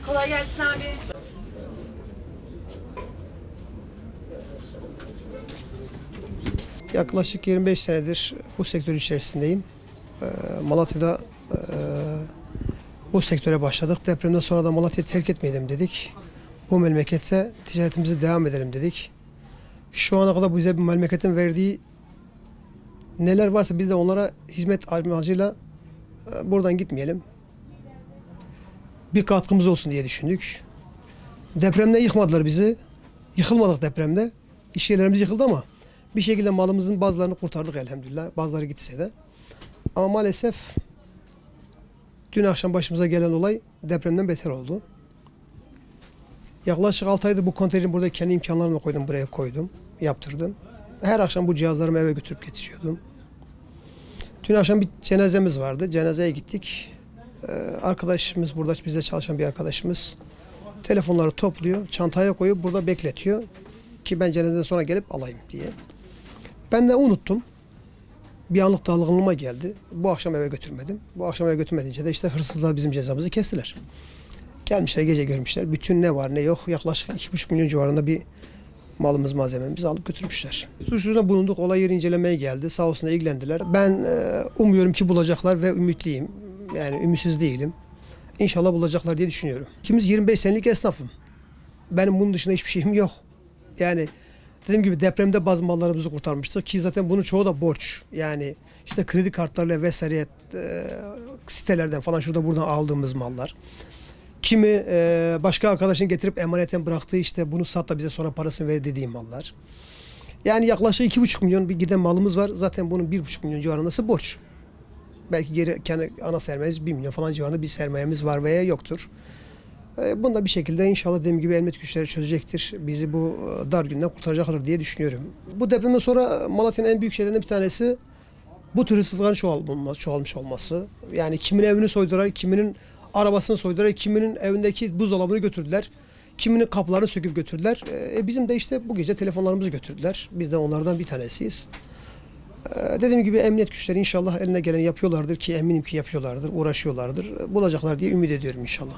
Kolay gelsin abi. Yaklaşık 25 senedir bu sektör içerisindeyim. Malatya'da bu sektöre başladık. Depremden sonra da Malatya'yı terk etmeyelim dedik. Bu memlekette ticaretimize devam edelim dedik. Şu ana kadar bu bize bu memleketin verdiği neler varsa biz de onlara hizmet amacıyla buradan gitmeyelim. Bir katkımız olsun diye düşündük. Depremde yıkmadılar bizi. Yıkılmadık depremde. İş yerlerimiz yıkıldı ama bir şekilde malımızın bazılarını kurtardık elhamdülillah. Bazıları gitse de. Ama maalesef dün akşam başımıza gelen olay depremden beter oldu. Yaklaşık 6 aydır bu konteyneri burada kendi imkanlarımla koydum, buraya koydum, yaptırdım. Her akşam bu cihazlarımı eve götürüp getiriyordum. Dün akşam bir cenazemiz vardı. Cenazeye gittik. Arkadaşımız, burada bizde çalışan bir arkadaşımız telefonları topluyor, çantaya koyup burada bekletiyor ki ben cenazeden sonra gelip alayım diye. Ben de unuttum. Bir anlık dalgınlığıma geldi. Bu akşam eve götürmedim. Bu akşam eve götürmedince de işte hırsızlar bizim cezamızı kestiler. Gelmişler, gece görmüşler. Bütün ne var ne yok yaklaşık 2,5 milyon civarında bir malımız, malzememizi alıp götürmüşler. Suçsuzluğuna bulunduk. Olay yeri incelemeye geldi. Sağ olsunlar ilgilendiler. Ben umuyorum ki bulacaklar ve ümitliyim. Yani ümitsiz değilim. İnşallah bulacaklar diye düşünüyorum. İkimiz 25 senelik esnafım. Benim bunun dışında hiçbir şeyim yok. Yani dediğim gibi depremde bazı mallarımızı kurtarmıştık ki zaten bunun çoğu da borç. Yani işte kredi kartlarıyla vesaire sitelerden falan şurada buradan aldığımız mallar. Kimi başka arkadaşın getirip emaneten bıraktığı işte bunu sat da bize sonra parasını ver dediği mallar. Yani yaklaşık 2,5 milyon bir giden malımız var. Zaten bunun 1,5 milyon civarındası borç. Belki geri kendi ana sermayemiz 1 milyon falan civarında bir sermayemiz var veya yoktur. Bunu da bir şekilde inşallah dediğim gibi emniyet güçleri çözecektir. Bizi bu dar günden kurtaracaklar diye düşünüyorum. Bu depremden sonra Malatya'nın en büyük şeylerinden bir tanesi bu tür hırsızlıkların çoğalmış olması. Yani kimin evini soydular, kiminin arabasını soydular, kiminin evindeki buzdolabını götürdüler. Kiminin kapılarını söküp götürdüler. Bizim de işte bu gece telefonlarımızı götürdüler. Biz de onlardan bir tanesiyiz. Dediğim gibi emniyet güçleri inşallah eline geleni yapıyorlardır ki eminim ki yapıyorlardır, uğraşıyorlardır. Bulacaklar diye ümit ediyorum inşallah.